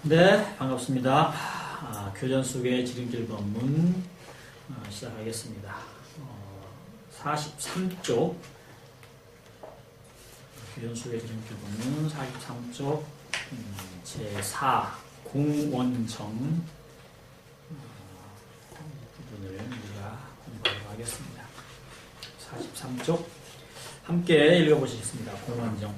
네, 반갑습니다. 교전 속의 지름길 법문 시작하겠습니다. 43쪽 교전 속의 지름길 법문 43쪽 제4 공원정 부분을 우리가 공부하도록 하겠습니다. 43쪽 함께 읽어보시겠습니다. 공원정.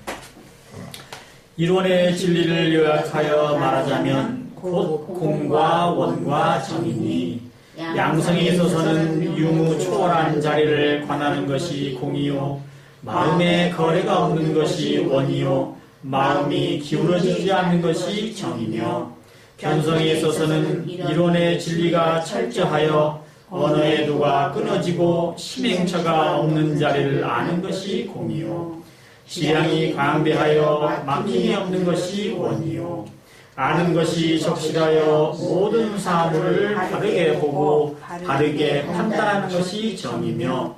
이론의 진리를 요약하여 말하자면 곧 공과 원과 정이니 양성에 있어서는 유무 초월한 자리를 관하는 것이 공이요 마음에 거래가 없는 것이 원이요 마음이 기울어지지 않는 것이 정이며 변성에 있어서는 이론의 진리가 철저하여 언어의 도가 끊어지고 심행처가 없는 자리를 아는 것이 공이요 지량이 광대하여 막힘이 없는 것이 원이요 아는 것이 적실하여 모든 사물을 바르게 보고 바르게 판단하는 것이 정이며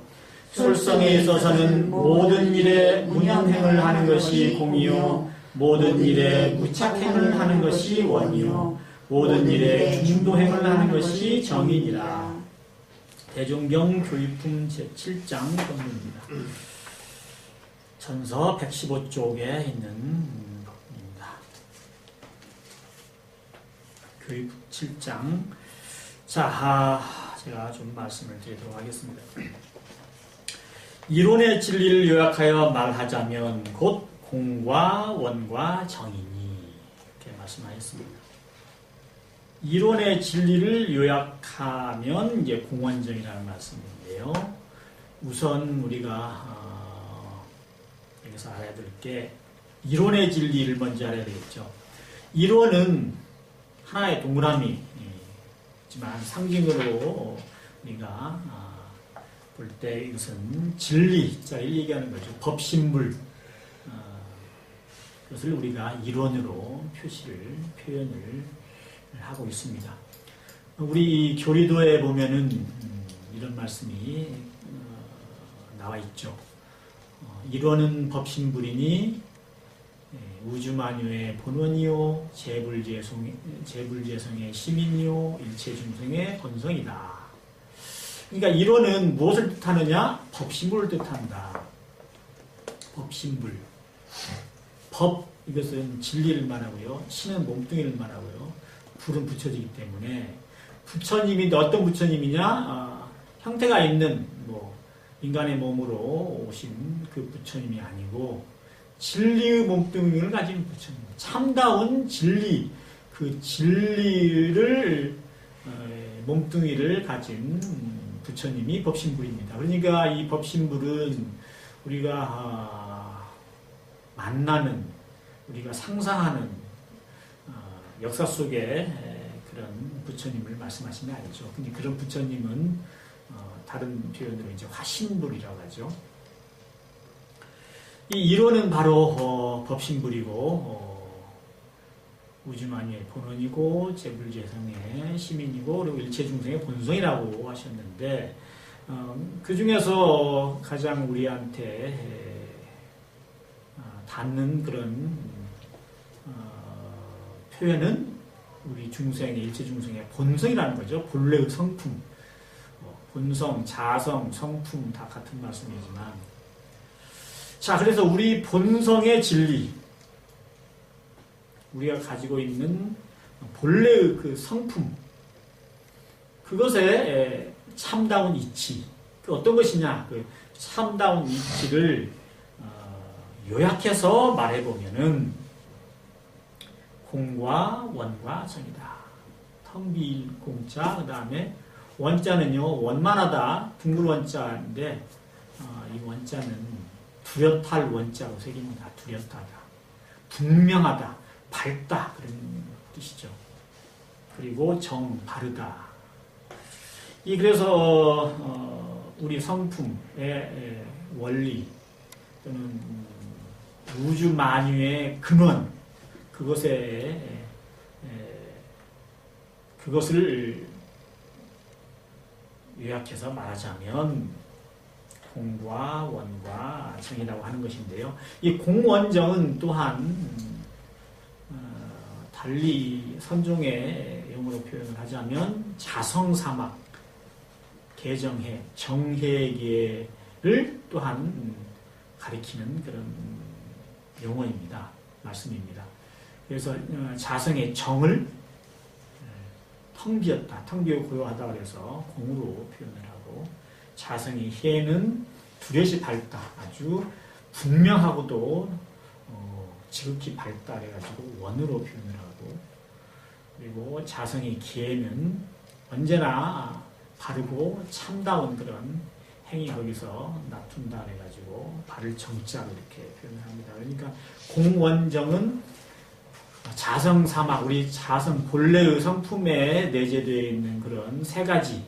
솔성에 있어서는 모든 일에 무념행을 하는 것이 공이요 모든 일에 무착행을 하는 것이 원이요 모든 일에 중도행을 하는 것이 정이니라. 대종경 교육품 제7장 법문입니다. 전서 115쪽에 있는 법문입니다. 교육 7장. 자, 제가 좀 말씀을 드리도록 하겠습니다. 이론의 진리를 요약하여 말하자면 곧 공과 원과 정이니 이렇게 말씀하셨습니다. 이론의 진리를 요약하면 이제 공원정이라는 말씀인데요. 우선 우리가 여기서 알아야 될 게 이론의 진리를 먼저 알아야 되겠죠. 이론은 하나의 동그라미지만 상징으로 우리가 볼 때 이것은 진리자를 얘기하는 거죠. 법신불 그것을 우리가 이론으로 표현을 하고 있습니다. 우리 교리도에 보면은 이런 말씀이 나와 있죠. 이론은 법신불이니 우주만유의 본원이요 재불재성의 시민이요 일체중생의 본성이다. 그러니까 이론은 무엇을 뜻하느냐? 법신불을 뜻한다. 법신불. 법, 이것은 진리를 말하고요. 신은 몸뚱이를 말하고요. 불은 부처지기 때문에 부처님인데 어떤 부처님이냐? 형태가 있는 인간의 몸으로 오신 그 부처님이 아니고 진리의 몸뚱이를 가진 부처님, 참다운 진리, 그 진리를 몸뚱이를 가진 부처님이 법신불입니다. 그러니까 이 법신불은 우리가 만나는, 우리가 상상하는 역사 속에 그런 부처님을 말씀하시는 게 아니죠. 근데 그런 부처님은 다른 표현으로 이제 화신불이라고 하죠. 이 이론은 바로 법신불이고 우주만유의 본원이고 재불재성의 시민이고 그리고 일체중생의 본성이라고 하셨는데 그 중에서 가장 우리한테 닿는 그런 표현은 우리 중생의 일체중생의 본성이라는 거죠. 본래의 성품. 본성, 자성, 성품 다 같은 말씀이지만 자, 그래서 우리 본성의 진리 우리가 가지고 있는 본래의 그 성품 그것에 참다운 이치 그 어떤 것이냐 그 참다운 이치를 요약해서 말해보면은 공과 원과 정이다. 텅 빈 공자 그 다음에 원자는요, 원만하다, 둥글 원자인데, 이 원자는 뚜렷할 원자로 새깁니다. 뚜렷하다. 분명하다, 밝다, 그런 뜻이죠. 그리고 정, 바르다. 그래서, 우리 성품의 원리, 또는 우주 만유의 근원, 그것을 요약해서 말하자면 공과 원과 정이라고 하는 것인데요. 이 공원정은 또한 달리 선종의 용어로 표현을 하자면 자성사막, 개정해, 정해계를 또한 가리키는 그런 용어입니다. 말씀입니다. 그래서 자성의 정을 텅 비었다, 텅 비어 고요하다 그래서 공으로 표현을 하고, 자성의 해는 두렷이 밝다, 아주 분명하고도 지극히 밝다 그래가지고 원으로 표현을 하고, 그리고 자성의 기에는 언제나 바르고 참다운 그런 행위 거기서 나툰다 그래가지고 바를 정자로 이렇게 표현을 합니다. 그러니까 공원정은 자성사막, 우리 자성 본래의 성품에 내재되어 있는 그런 세 가지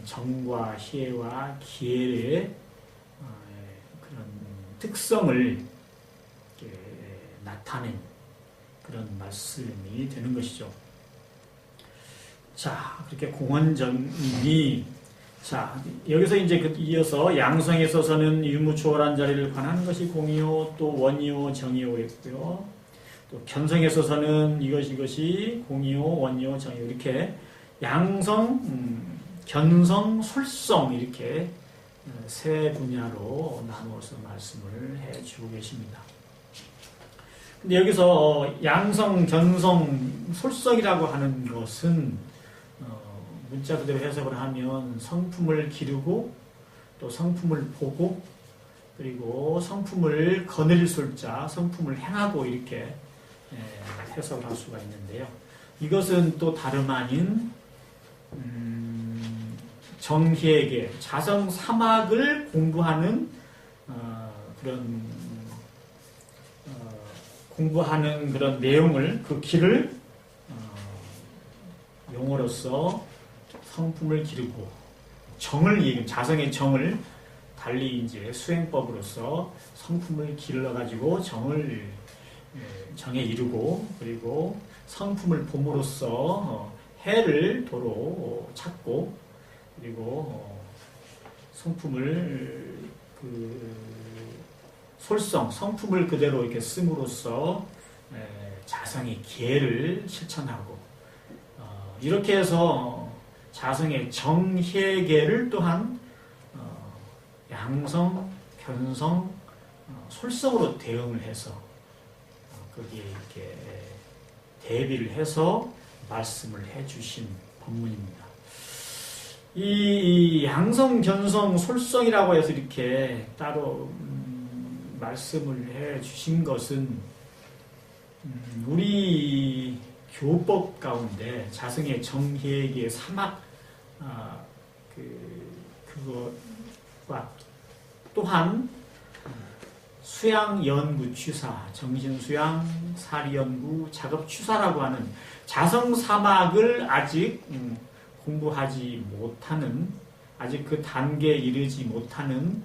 정과 희애와 기회의 그런 특성을 나타낸 그런 말씀이 되는 것이죠. 자, 그렇게 공원정이, 자, 여기서 이제 이어서 양성에 있어서는 유무초월한 자리를 관하는 것이 공이요, 또 원이요, 정이요 했고요. 또 견성에 있어서는 이것이 공이요, 원이요, 정이요, 이렇게 양성, 견성, 솔성 이렇게 세 분야로 나누어서 말씀을 해주고 계십니다. 근데 여기서 양성, 견성, 솔성이라고 하는 것은 문자 그대로 해석을 하면 성품을 기르고 또 성품을 보고 그리고 성품을 거느릴 솔자, 성품을 행하고 이렇게 해석을 할 수가 있는데요. 이것은 또 다름 아닌 정희에게 자성 사막을 공부하는 공부하는 그런 내용을, 그 길을 용어로서 성품을 기르고 정을 얘기해, 자성의 정을 달리 이제 수행법으로서 성품을 길러가지고 정에 이르고, 그리고 성품을 봄으로써 해를 도로 찾고, 그리고 성품을 성품을 그대로 이렇게 씀으로써 자성의 기회를 실천하고, 이렇게 해서 자성의 정혜계를 또한 양성, 견성, 솔성으로 대응을 해서 거기에 이렇게 대비를 해서 말씀을 해주신 법문입니다. 이 양성, 견성, 솔성이라고 해서 이렇게 따로 말씀을 해주신 것은 우리 교법 가운데 자성의 정혜계 사막 그것과 또한 수양 연구 취사, 정신수양, 사리연구, 작업취사라고 하는 자성 사막을 아직 공부하지 못하는, 아직 그 단계에 이르지 못하는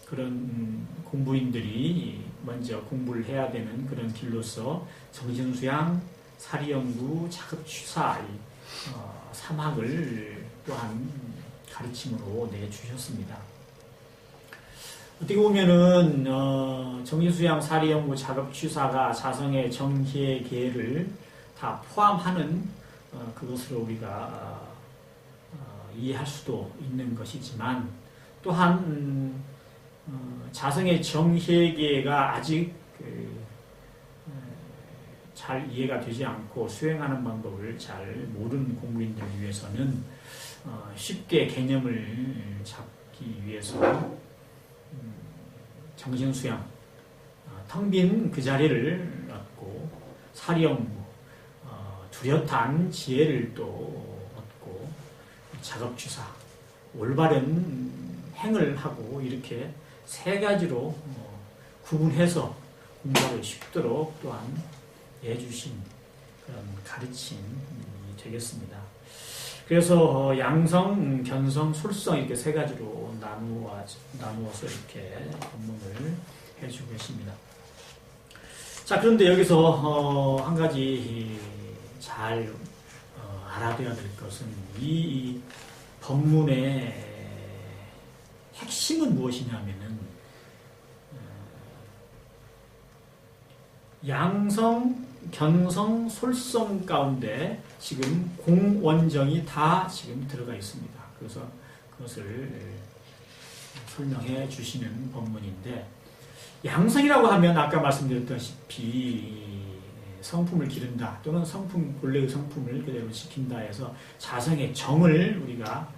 그런 공부인들이 먼저 공부를 해야 되는 그런 길로서 정신수양, 사리연구, 작업취사 사막을 또한 가르침으로 내주셨습니다. 어떻게 보면은 정신수양, 사리연구, 작업취사가 자성의 정희의 계를 다 포함하는 그것으로 우리가 이해할 수도 있는 것이지만, 또한 자성의 정희계가 아직 잘 이해가 되지 않고 수행하는 방법을 잘 모르는 공부인들을 위해서는 쉽게 개념을 잡기 위해서 정신수양, 텅 빈 그 자리를 얻고, 사리연구, 뚜렷한 지혜를 또 얻고, 작업취사, 올바른 행을 하고, 이렇게 세 가지로 구분해서 공부하기 쉽도록 또한 해주신 그런 가르침이 되겠습니다. 그래서 양성, 견성, 솔성 이렇게 세 가지로 나누어서 이렇게 법문을 해주고 계십니다. 자, 그런데 여기서 한 가지 잘 알아둬야 될 것은 이 법문의 핵심은 무엇이냐면은 양성, 견성, 솔성 가운데 지금 공원정이 다 지금 들어가 있습니다. 그래서 그것을 설명해 주시는 본문인데, 양성이라고 하면 아까 말씀드렸다시피 성품을 기른다 또는 성품, 본래의 성품을 그대로 지킨다 해서 자성의 정을 우리가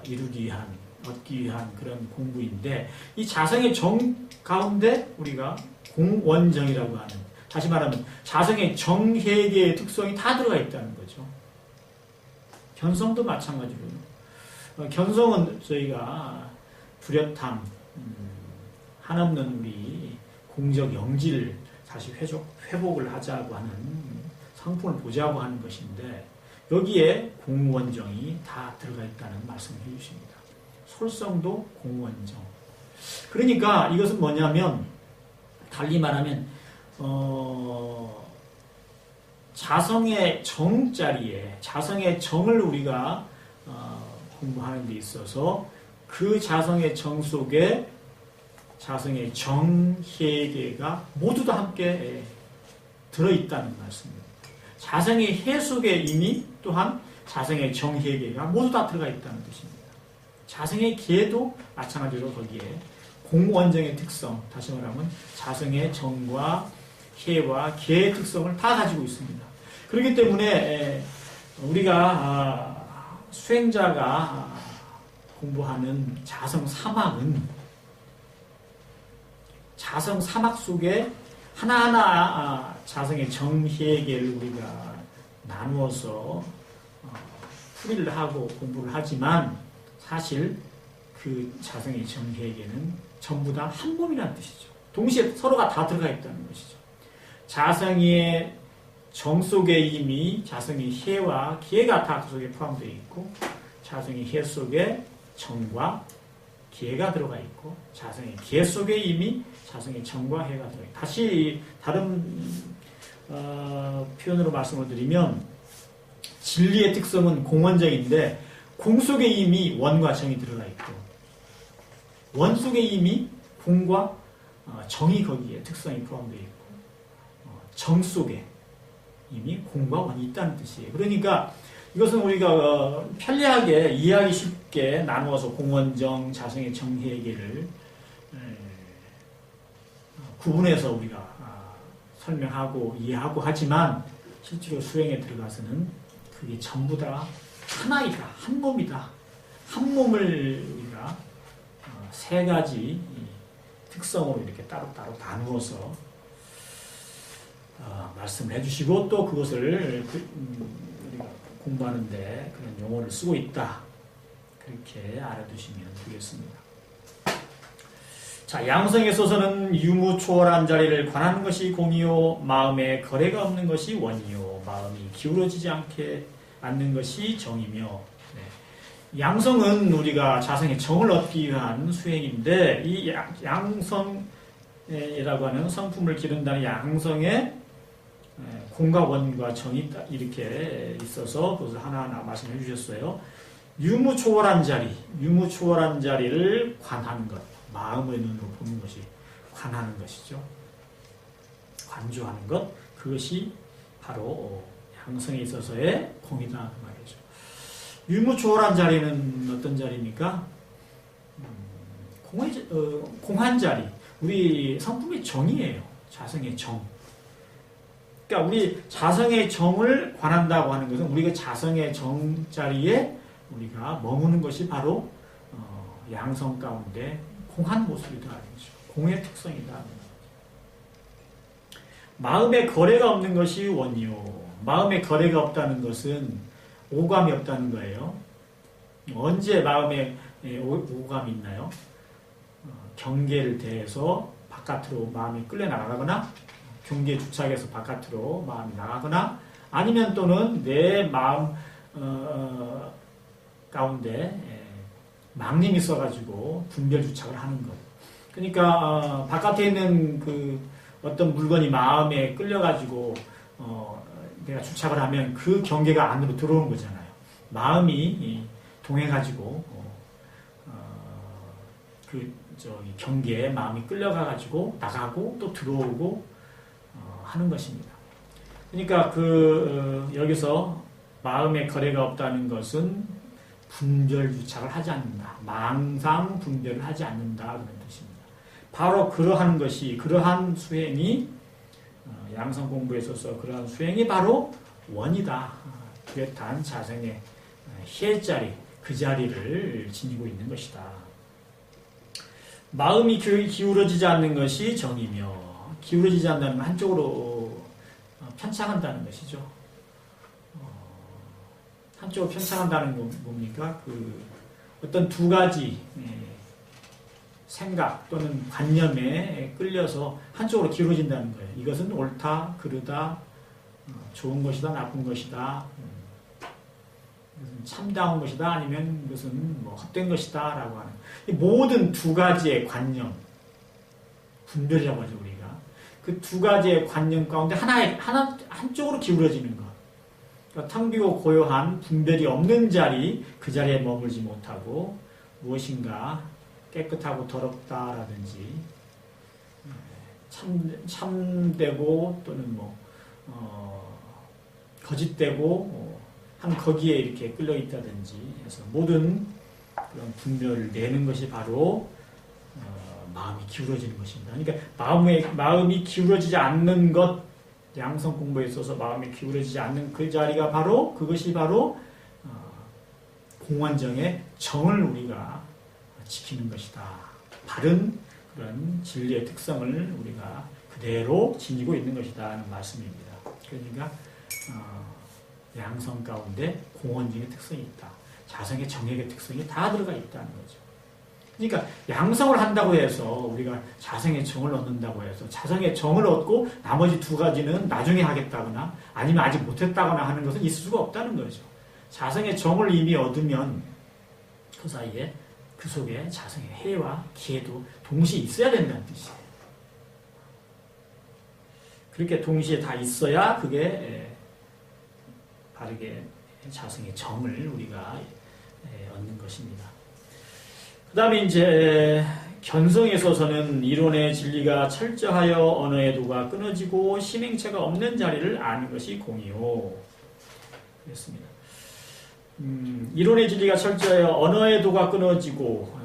이루기 위한, 얻기 위한 그런 공부인데, 이 자성의 정 가운데 우리가 공원정이라고 하는, 다시 말하면 자성의 정회계의 특성이 다 들어가 있다는 거죠. 견성도 마찬가지로, 견성은 저희가 뚜렷함, 한없는 우리 공적 영지를 다시 회복을 하자고 하는, 성품을 보자고 하는 것인데, 여기에 공원정이 다 들어가 있다는 말씀을 해주십니다. 솔성도 공원정. 그러니까 이것은 뭐냐면, 달리 말하면 자성의 정자리에, 자성의 정을 우리가 공부하는 데 있어서 그 자성의 정 속에 자성의 정혜계가 모두 다 함께 들어있다는 말씀입니다. 자성의 해 속에 이미 또한 자성의 정혜계가 모두 다 들어가 있다는 뜻입니다. 자성의 계도 마찬가지로 거기에 공원정의 특성, 다시 말하면 자성의 정과 해와 계의 특성을 다 가지고 있습니다. 그렇기 때문에 우리가 수행자가 공부하는 자성 사막은 자성 사막 속에 하나하나 자성의 정혜계를 우리가 나누어서 풀이를 하고 공부를 하지만, 사실 그 자성의 정혜계는 전부 다 한 몸이라는 뜻이죠. 동시에 서로가 다 들어가 있다는 것이죠. 자성의 정 속에 이미 자성의 해와 기회가 다 그 속에 포함되어 있고, 자성의 해 속에 정과 기회가 들어가 있고, 자성의 기회 속에 이미 자성의 정과 해가 들어가 있고, 다시 다른 표현으로 말씀을 드리면, 진리의 특성은 공원정인데 공 속에 이미 원과 정이 들어가 있고, 원 속에 이미 공과 정이 거기에 특성이 포함되어 있고, 정 속에 이미 공과 원이 있다는 뜻이에요. 그러니까 이것은 우리가 편리하게 이해하기 쉽게 나누어서 공원정, 자성의 정혜계를 구분해서 우리가 설명하고 이해하고 하지만, 실제로 수행에 들어가서는 그게 전부 다 하나이다, 한 몸이다. 한 몸을 우리가 세 가지 특성으로 이렇게 따로따로 나누어서 말씀을 해주시고, 또 그것을 우리가 공부하는데 그런 용어를 쓰고 있다, 그렇게 알아두시면 되겠습니다. 자, 양성에 있어서는 유무초월한 자리를 관하는 것이 공이요, 마음에 거래가 없는 것이 원이요, 마음이 기울어지지 않는 것이 정이며, 양성은 우리가 자성의 정을 얻기 위한 수행인데, 이 양성이라고 하는 성품을 기른다는 양성에 공과 원과 정이 이렇게 있어서 그것을 하나하나 말씀해 주셨어요. 유무초월한 자리를 관하는 것, 마음의 눈으로 보는 것이 관하는 것이죠. 관조하는 것, 그것이 바로 양성에 있어서의 공이다 그 말이죠. 유무초월한 자리는 어떤 자리입니까? 공한 자리, 우리 성품의 정이에요. 자성의 정. 그러니까 우리 자성의 정을 관한다고 하는 것은 우리가 자성의 정 자리에 우리가 머무는 것이 바로 양성 가운데 공한 모습이다. 공의 특성이다. 마음에 거래가 없는 것이 원이요. 마음에 거래가 없다는 것은 오감이 없다는 거예요. 언제 마음에 오감이 있나요? 경계를 대해서 바깥으로 마음이 끌려나가거나, 경계 주착에서 바깥으로 마음이 나가거나, 아니면 또는 내 마음 가운데 망님이 있어가지고 분별 주착을 하는 것. 그러니까 바깥에 있는 그 어떤 물건이 마음에 끌려가지고 내가 주착을 하면 그 경계가 안으로 들어오는 거잖아요. 마음이 동해가지고 그 경계에 마음이 끌려가가지고 나가고 또 들어오고 하는 것입니다. 그러니까 여기서 마음의 거래가 없다는 것은 분별유착을 하지 않는다. 망상 분별을 하지 않는다. 그런 뜻입니다. 바로 그러한 수행이 양성 공부에 있어서 그러한 수행이 바로 원이다. 뚜렷한 자성의 해자리, 그 자리를 지니고 있는 것이다. 마음이 기울어지지 않는 것이 정이며, 기울어지지 않는다는 건 한쪽으로 편차한다는 것이죠. 한쪽으로 편차한다는 건 뭡니까? 어떤 두 가지 생각 또는 관념에 끌려서 한쪽으로 기울어진다는 거예요. 이것은 옳다, 그르다, 좋은 것이다, 나쁜 것이다, 이것은 참다운 것이다, 아니면 이것은 헛된 것이다 라고 하는 모든 두 가지의 관념, 분별이라고 하죠, 우리가. 그 두 가지의 관념 가운데 한쪽으로 기울어지는 것. 그러니까 텅 비고 고요한 분별이 없는 자리, 그 자리에 머물지 못하고 무엇인가 깨끗하고 더럽다라든지 참되고 또는 거짓되고 한 거기에 이렇게 끌려 있다든지 해서 모든 그런 분별을 내는 것이 바로 마음이 기울어지는 것입니다. 그러니까 마음이 기울어지지 않는 것, 양성 공부에 있어서 마음이 기울어지지 않는 그 자리가 바로 그것이 바로 공원정의 정을 우리가 지키는 것이다. 바른 그런 진리의 특성을 우리가 그대로 지니고 있는 것이다 하는 말씀입니다. 그러니까 양성 가운데 공원정의 특성이 있다. 자성의 정액의 특성이 다 들어가 있다는 거죠. 그러니까 양성을 한다고 해서 우리가 자성의 정을 얻는다고 해서 자성의 정을 얻고 나머지 두 가지는 나중에 하겠다거나 아니면 아직 못했다거나 하는 것은 있을 수가 없다는 거죠. 자성의 정을 이미 얻으면 그 사이에 그 속에 자성의 해와 기회도 동시에 있어야 된다는 뜻이에요. 그렇게 동시에 다 있어야 그게 바르게 자성의 정을 우리가 얻는 것입니다. 그 다음에 이제 견성에 있어서는 이론의 진리가 철저하여 언어의 도가 끊어지고 심행체가 없는 자리를 아는 것이 공이요. 그렇습니다. 이론의 진리가 철저하여 언어의 도가 끊어지고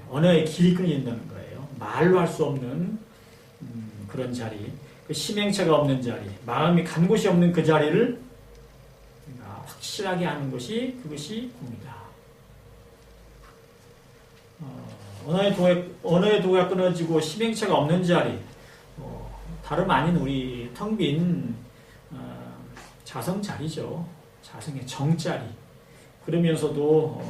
언어의 길이 끊어진다는 거예요. 말로 할 수 없는 그런 자리, 그 심행체가 없는 자리, 마음이 간 곳이 없는 그 자리를 확실하게 아는 것이 그것이 공이다. 언어의 도가 끊어지고 심행체가 없는 자리, 다름 아닌 우리 텅 빈 자성 자리죠. 자성의 정자리. 그러면서도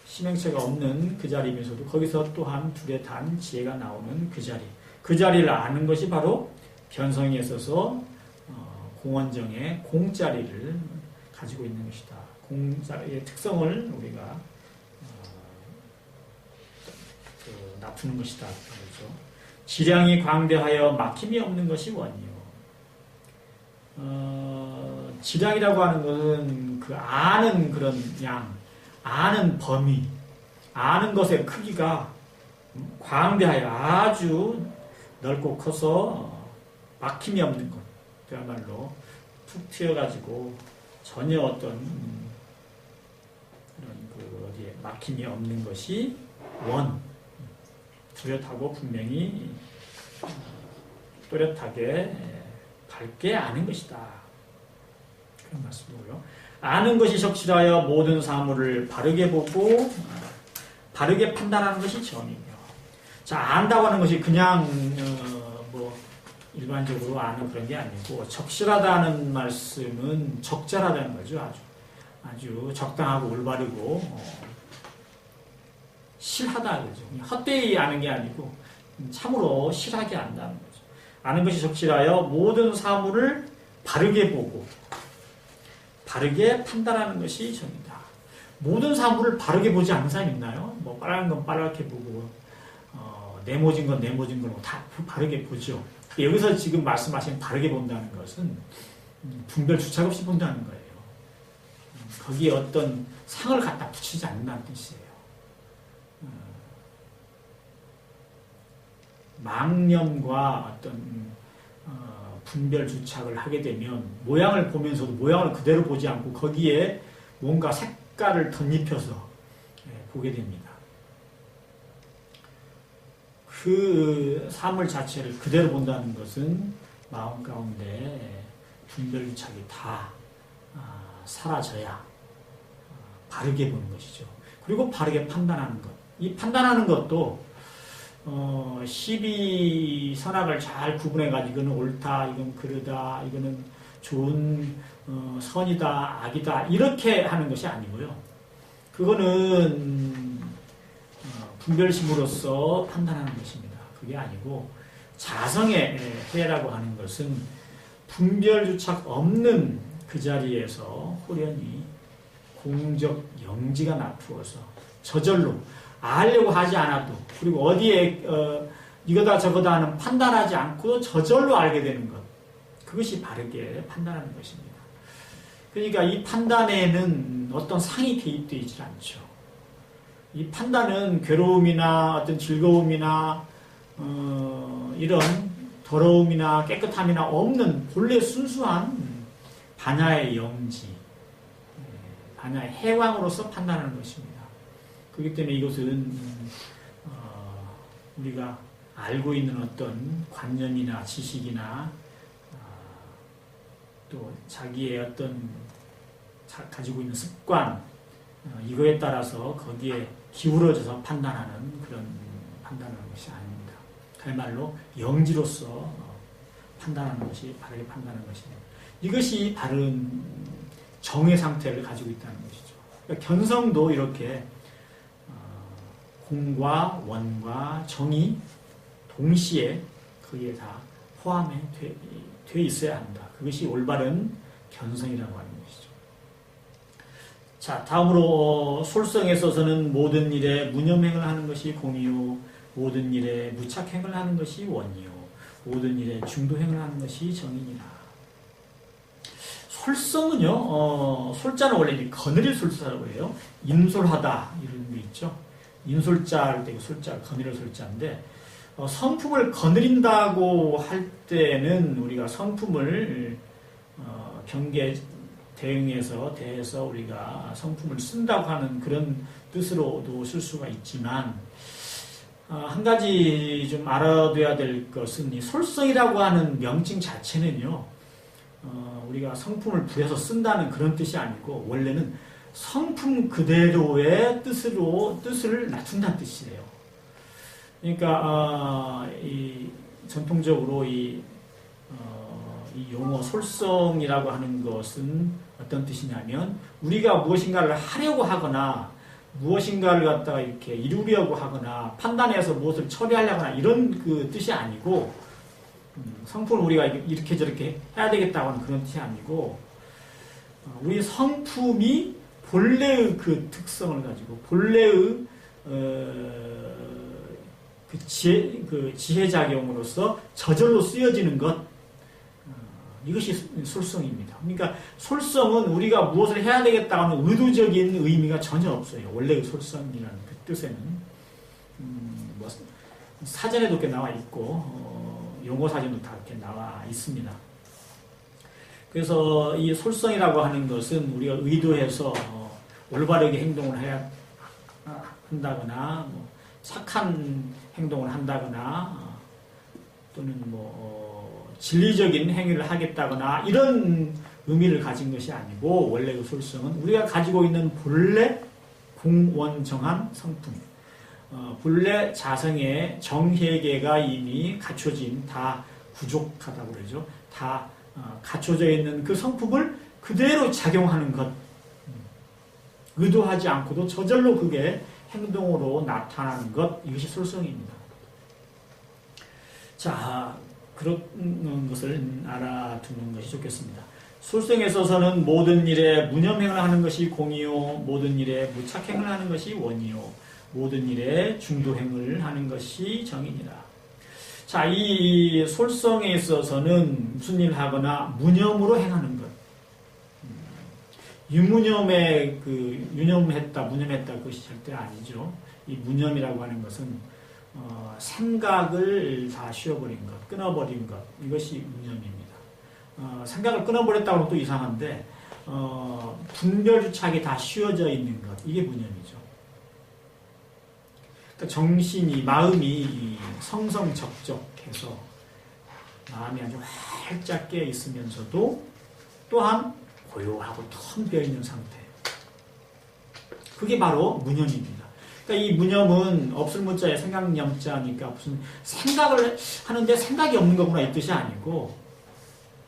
심행체가 없는 그 자리면서도 거기서 또한 뚜렷한 지혜가 나오는 그 자리. 그 자리를 아는 것이 바로 변성에 있어서 공원정의 공자리를 가지고 있는 것이다. 공자리의 특성을 우리가 나누는 것이다. 그렇죠? 지량이 광대하여 막힘이 없는 것이 원이요. 지량이라고 하는 것은 그 아는 그런 양, 아는 범위, 아는 것의 크기가 광대하여 아주 넓고 커서 막힘이 없는 것. 그야말로 툭 튀어가지고 전혀 어떤 그런 어디에 막힘이 없는 것이 원. 뚜렷하고 분명히 또렷하게 밝게 아는 것이다. 그런 말씀이고요. 아는 것이 적실하여 모든 사물을 바르게 보고 바르게 판단하는 것이 정이며. 자, 안다고 하는 것이 그냥 일반적으로 아는 그런 게 아니고 적실하다는 말씀은 적절하다는 거죠. 아주 적당하고 올바르고 실하다 그러죠. 헛되이 아는 게 아니고 참으로 실하게 안다는 거죠. 아는 것이 적실하여 모든 사물을 바르게 보고 바르게 판단하는 것이 정이다. 모든 사물을 바르게 보지 않는 사람이 있나요? 빨간 건 빨갛게 보고 네모진 건 네모진 걸로 다 바르게 보죠. 여기서 지금 말씀하신 바르게 본다는 것은 분별 주착 없이 본다는 거예요. 거기에 어떤 상을 갖다 붙이지 않는다는 뜻이에요. 망념과 어떤 분별 주착을 하게 되면 모양을 보면서도 모양을 그대로 보지 않고 거기에 뭔가 색깔을 덧입혀서 보게 됩니다. 그 사물 자체를 그대로 본다는 것은 마음 가운데 분별 주착이 다 사라져야 바르게 보는 것이죠. 그리고 바르게 판단하는 것. 이 판단하는 것도 시비 선악을 잘 구분해가지고 이거는 옳다, 이건 그르다, 이거는 좋은 선이다, 악이다 이렇게 하는 것이 아니고요. 그거는 분별심으로써 판단하는 것입니다. 그게 아니고 자성의 해라고 하는 것은 분별주착 없는 그 자리에서 호련히 공적 영지가 나쁘어서 저절로 알려고 하지 않아도 그리고 어디에 이거다 저거다 하는 판단하지 않고도 저절로 알게 되는 것, 그것이 바르게 판단하는 것입니다. 그러니까 이 판단에는 어떤 상이 개입되어 있지 않죠. 이 판단은 괴로움이나 어떤 즐거움이나 이런 더러움이나 깨끗함이나 없는 본래 순수한 반야의 영지, 반야의 해왕으로서 판단하는 것입니다. 그렇기 때문에 이것은 우리가 알고 있는 어떤 관념이나 지식이나 또 자기의 어떤 가지고 있는 습관 이거에 따라서 거기에 기울어져서 판단하는 그런 판단하는 것이 아닙니다. 그야말로 영지로서 판단하는 것이 바르게 판단하는 것입니다. 이것이 바른 정의 상태를 가지고 있다는 것이죠. 그러니까 견성도 이렇게 공과 원과 정이 동시에 거기에 다 포함이 돼 있어야 한다. 그것이 올바른 견성이라고 하는 것이죠. 자, 다음으로 솔성에 있어서는 모든 일에 무념행을 하는 것이 공이요, 모든 일에 무착행을 하는 것이 원이요, 모든 일에 중도행을 하는 것이 정이니라. 솔성은요, 솔자는 원래 거느릴 솔자라고 해요. 인솔하다 이런 게 있죠. 인솔자를 떼고 솔자, 거느릴 솔자인데 성품을 거느린다고 할 때는 우리가 성품을 경계 대해서 우리가 성품을 쓴다고 하는 그런 뜻으로도 쓸 수가 있지만 한 가지 좀 알아둬야 될 것은 이 솔성이라고 하는 명칭 자체는요, 우리가 성품을 부여서 쓴다는 그런 뜻이 아니고 원래는 성품 그대로의 뜻을 낮춘다는 뜻이래요. 그러니까 전통적으로 이 용어 솔성이라고 하는 것은 어떤 뜻이냐면 우리가 무엇인가를 하려고 하거나 무엇인가를 갖다가 이렇게 이루려고 하거나 판단해서 무엇을 처리하려거나 이런 그 뜻이 아니고 성품을 우리가 이렇게 저렇게 해야 되겠다고 하는 그런 뜻이 아니고 우리 성품이 본래의 그 특성을 가지고 본래의 그 지혜작용으로서 저절로 쓰여지는 것, 이것이 솔성입니다. 그러니까 솔성은 우리가 무엇을 해야 되겠다는 의도적인 의미가 전혀 없어요. 원래의 솔성이라는 그 뜻에는 뭐 사전에도 이렇게 나와 있고 용어 사전도 다 이렇게 나와 있습니다. 그래서 이 솔성이라고 하는 것은 우리가 의도해서 올바르게 행동을 해야 한다거나 뭐 착한 행동을 한다거나 또는 뭐 진리적인 행위를 하겠다거나 이런 의미를 가진 것이 아니고 원래 그 솔성은 우리가 가지고 있는 본래 공원정한 성품, 본래 자성의 정혜계가 이미 갖춰진 다 부족하다고 그러죠. 다 갖춰져 있는 그 성품을 그대로 작용하는 것, 의도하지 않고도 저절로 그게 행동으로 나타나는 것, 이것이 솔성입니다. 자, 그런 것을 알아두는 것이 좋겠습니다. 솔성에 있어서는 모든 일에 무념행을 하는 것이 공이요, 모든 일에 무착행을 하는 것이 원이요, 모든 일에 중도행을 하는 것이 정이니라. 자, 이 솔성에 있어서는 무슨 일을 하거나 무념으로 행하는 것. 유념했다, 무념했다, 그것이 절대 아니죠. 이 무념이라고 하는 것은 생각을 다 쉬어버린 것, 끊어버린 것, 이것이 무념입니다. 생각을 끊어버렸다고 하면 또 이상한데 분별주착이 다 쉬어져 있는 것, 이게 무념이죠. 그러니까 정신이, 마음이 성성적적해서 마음이 아주 활짝 깨어 있으면서도 또한 고요하고 텅 비어 있는 상태. 그게 바로 무념입니다. 그러니까 이 무념은 없을 문자에 생각념자니까 무슨 생각을 하는데 생각이 없는 거구나 이 뜻이 아니고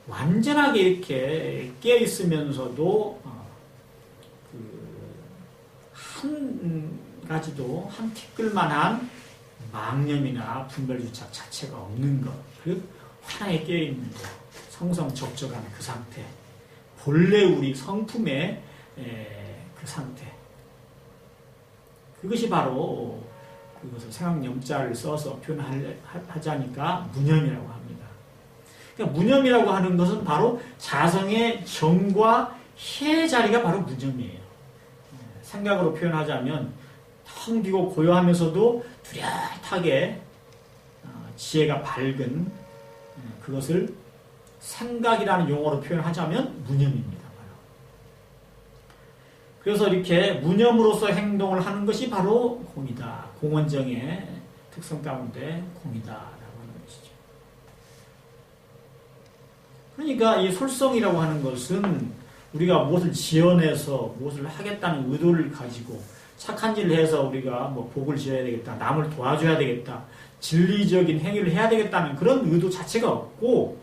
완전하게 이렇게 깨어 있으면서도 한 가지도 한 티끌만한 망념이나 분별주착 자체가 없는 것, 그 하나에 깨어 있는 것, 성성적적한 그 상태, 본래 우리 성품의 그 상태. 그것이 바로 그것을 생각념자를 써서 표현하자니까 무념이라고 합니다. 그러니까 무념이라고 하는 것은 바로 자성의 정과 해 자리가 바로 무념이에요. 생각으로 표현하자면 텅 비고 고요하면서도 뚜렷하게 지혜가 밝은 그것을 생각이라는 용어로 표현하자면 무념입니다. 그래서 이렇게 무념으로서 행동을 하는 것이 바로 공이다. 공원정의 특성 가운데 공이다라고 하는 것이죠. 그러니까 이 솔성이라고 하는 것은 우리가 무엇을 지어내서 무엇을 하겠다는 의도를 가지고 착한 일을 해서 우리가 뭐 복을 지어야 되겠다, 남을 도와줘야 되겠다, 진리적인 행위를 해야 되겠다는 그런 의도 자체가 없고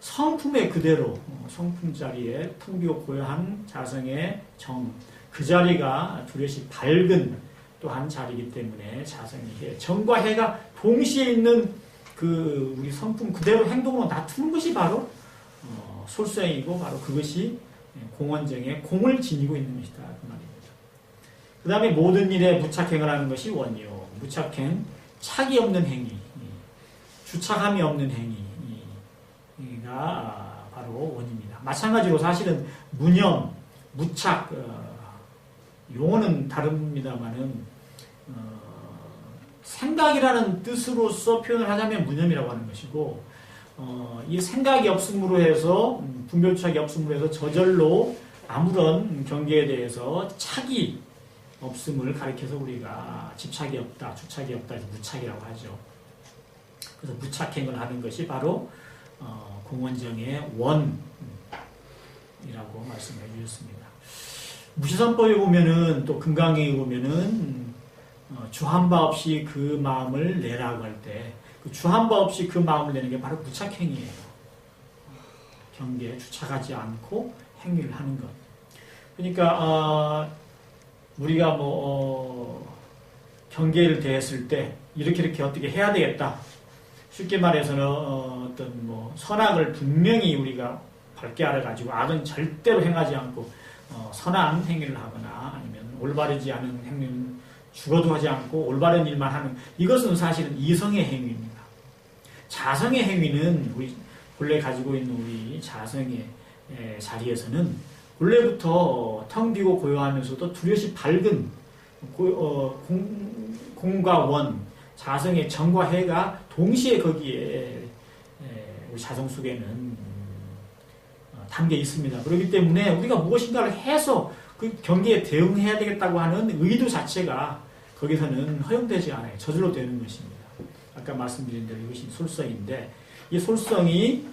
성품의 그대로 성품 자리에 텅 비고 고요한 자성의 정, 그 자리가 두렷이 밝은 또한 자리이기 때문에 자성의 해, 정과 해가 동시에 있는 그 우리 성품 그대로 행동으로 놔두는 것이 바로 솔성이고 바로 그것이 공원정의 공을 지니고 있는 것이다 그 말입니다. 그 다음에 모든 일에 무착행을 하는 것이 원이요. 무착행, 착이 없는 행위, 주착함이 없는 행위가 바로 원입니다. 마찬가지로 사실은 무념, 무착, 용어는 다릅니다만은 생각이라는 뜻으로서 표현을 하자면 무념이라고 하는 것이고 이 생각이 없음으로 해서 분별주착이 없음으로 해서 저절로 아무런 경계에 대해서 착이 없음을 가리켜서 우리가 집착이 없다, 주착이 없다, 무착이라고 하죠. 그래서 무착행을 하는 것이 바로 공원정의 원이라고 말씀해 주셨습니다. 무시선법에 보면은 또 금강경에 보면은 주한 바 없이 그 마음을 내라고 할 때 그 주한 바 없이 그 마음을 내는 게 바로 무착행이에요. 경계에 주착하지 않고 행위를 하는 것. 그러니까 우리가 경계를 대했을 때 이렇게 어떻게 해야 되겠다. 쉽게 말해서는 어떤 선악을 분명히 우리가 밝게 알아가지고 악은 절대로 행하지 않고 선한 행위를 하거나 아니면 올바르지 않은 행위는 죽어도 하지 않고 올바른 일만 하는 이것은 사실은 이성의 행위입니다. 자성의 행위는 우리 본래 가지고 있는 우리 자성의 자리에서는 본래부터 텅 비고 고요하면서도 두렷이 밝은 공과 원, 자성의 정과 해가 동시에 거기에 우리 자성 속에는 담겨 있습니다. 그렇기 때문에 우리가 무엇인가를 해서 그 경계에 대응해야 되겠다고 하는 의도 자체가 거기서는 허용되지 않아요. 저절로 되는 것입니다. 아까 말씀드린 대로 이것이 솔성인데 이 솔성이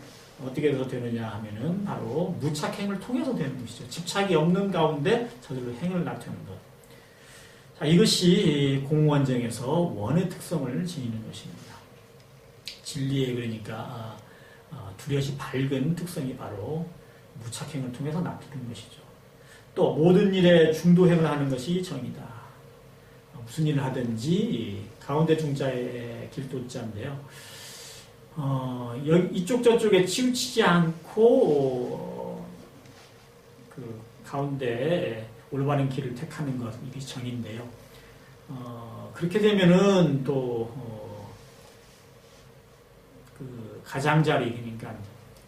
어떻게 해서 되느냐 하면은 바로 무착행을 통해서 되는 것이죠. 집착이 없는 가운데 저절로 행을 나타내는 것. 자, 이것이 공원정에서 원의 특성을 지니는 것입니다. 진리의 그러니까 두렷이 밝은 특성이 바로 무착행을 통해서 나타내는 것이죠. 또 모든 일에 중도행을 하는 것이 정이다. 무슨 일을 하든지 가운데 중자의 길도자인데요. 이쪽 저쪽에 치우치지 않고 그 가운데 올바른 길을 택하는 것, 이게 정인데요. 그렇게 되면은 또 그 가장자리, 그러니까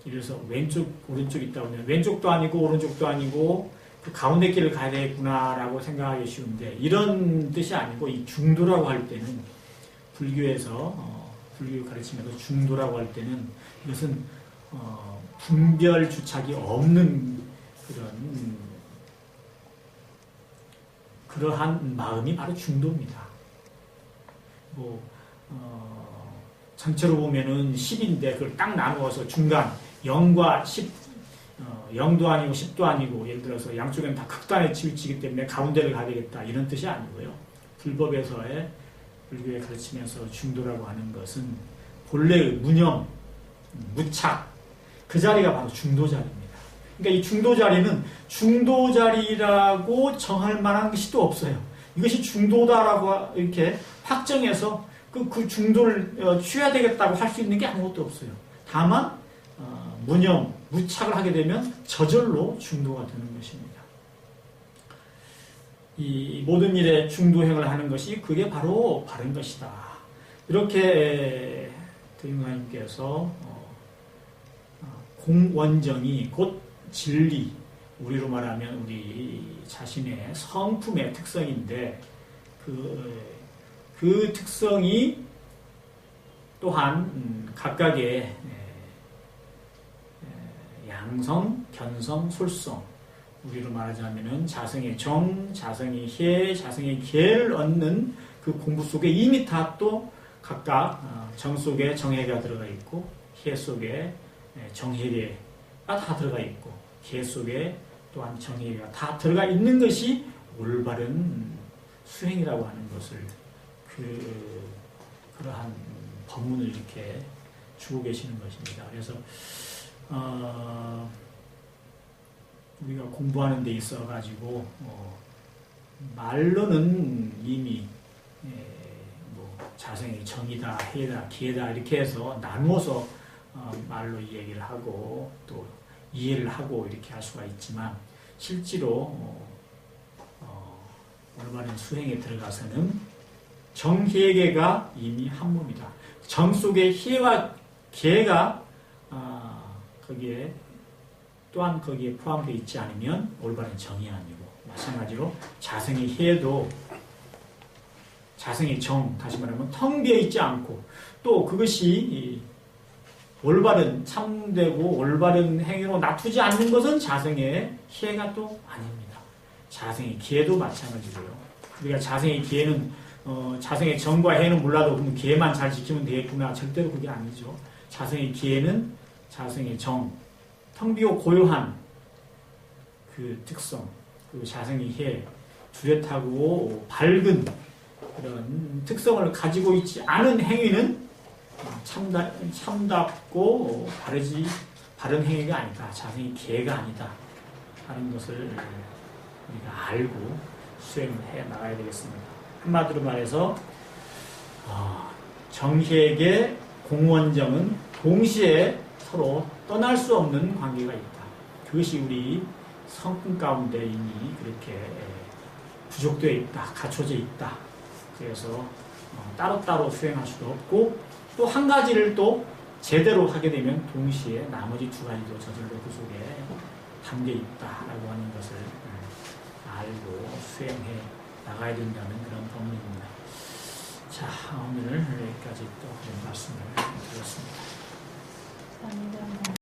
예를 들어서 왼쪽 오른쪽 있다 보면 왼쪽도 아니고 오른쪽도 아니고 그 가운데 길을 가야 되겠구나라고 생각하기 쉬운데 이런 뜻이 아니고 이 중도라고 할 때는 불교에서 불교 가르치면서 중도라고 할 때는 이것은 분별 주착이 없는 그러한 마음이 바로 중도입니다. 전체로 보면은 10인데 그걸 딱 나누어서 중간 0과 10, 0도 아니고 10도 아니고 예를 들어서 양쪽에는 다 극단에 치우치기 때문에 가운데를 가야 되겠다 이런 뜻이 아니고요. 불법에서의 불교에 가르치면서 중도라고 하는 것은 본래의 무념, 무착 그 자리가 바로 중도 자리입니다. 그러니까 이 중도 자리는 중도 자리라고 정할 만한 것이 또 없어요. 이것이 중도다라고 이렇게 확정해서 그 중도를 취해야 되겠다고 할 수 있는 게 아무것도 없어요. 다만 무념, 무착을 하게 되면 저절로 중도가 되는 것입니다. 이 모든 일에 중도행을 하는 것이 그게 바로 바른 것이다. 이렇게 대중하님께서 공원정이 곧 진리, 우리로 말하면 우리 자신의 성품의 특성인데 그 특성이 또한 각각의 양성, 견성, 솔성 우리로 말하자면은 자성의 정, 자성의 해, 자성의 계를 얻는 그 공부 속에 이미 다 또 각각 정 속에 정해가 들어가 있고 해 속에 정해가 다 들어가 있고 계 속에 또한 정의가 다 들어가 있는 것이 올바른 수행이라고 하는 것을 그러한 법문을 이렇게 주고 계시는 것입니다. 그래서 우리가 공부하는 데 있어 가지고 말로는 이미 자성이 정의다, 해다, 기회다 이렇게 해서 나누어서 말로 얘기를 하고 또 이해를 하고 이렇게 할 수가 있지만 실제로 올바른 수행에 들어가서는 정해계가 이미 한 몸이다. 정 속에 해와 계가 거기에 또한 거기에 포함되어 있지 않으면 올바른 정이 아니고 마찬가지로 자성의 해도 자성의 정 다시 말하면 텅 비어 있지 않고 또 그것이 올바른 참되고 올바른 행위로 놔두지 않는 것은 자성의 기회가 또 아닙니다. 자성의 기회도 마찬가지고요. 우리가 자성의 기회는 자성의 정과 해는 몰라도 그럼 기회만 잘 지키면 되겠구나 절대로 그게 아니죠. 자성의 기회는 자성의 정, 텅 비고 고요한 그 특성, 그 자성의 해, 뚜렷하고 밝은 그런 특성을 가지고 있지 않은 행위는 참답고 바른 행위가 아니다. 자성의 기회가 아니다. 하는 것을 우리가 알고 수행을 해 나가야 되겠습니다. 한마디로 말해서 정희에게 공원정은 동시에 서로 떠날 수 없는 관계가 있다. 그것이 우리 성품 가운데 이미 그렇게 부족되어 있다. 갖춰져 있다. 그래서 따로따로 수행할 수도 없고 또 한 가지를 또 제대로 하게 되면 동시에 나머지 두 가지도 저절로 그 속에 담겨 있다라고 하는 것을 알고 수행해 나가야 된다는 그런 법문입니다. 자, 오늘 여기까지 또 그런 말씀을 드렸습니다.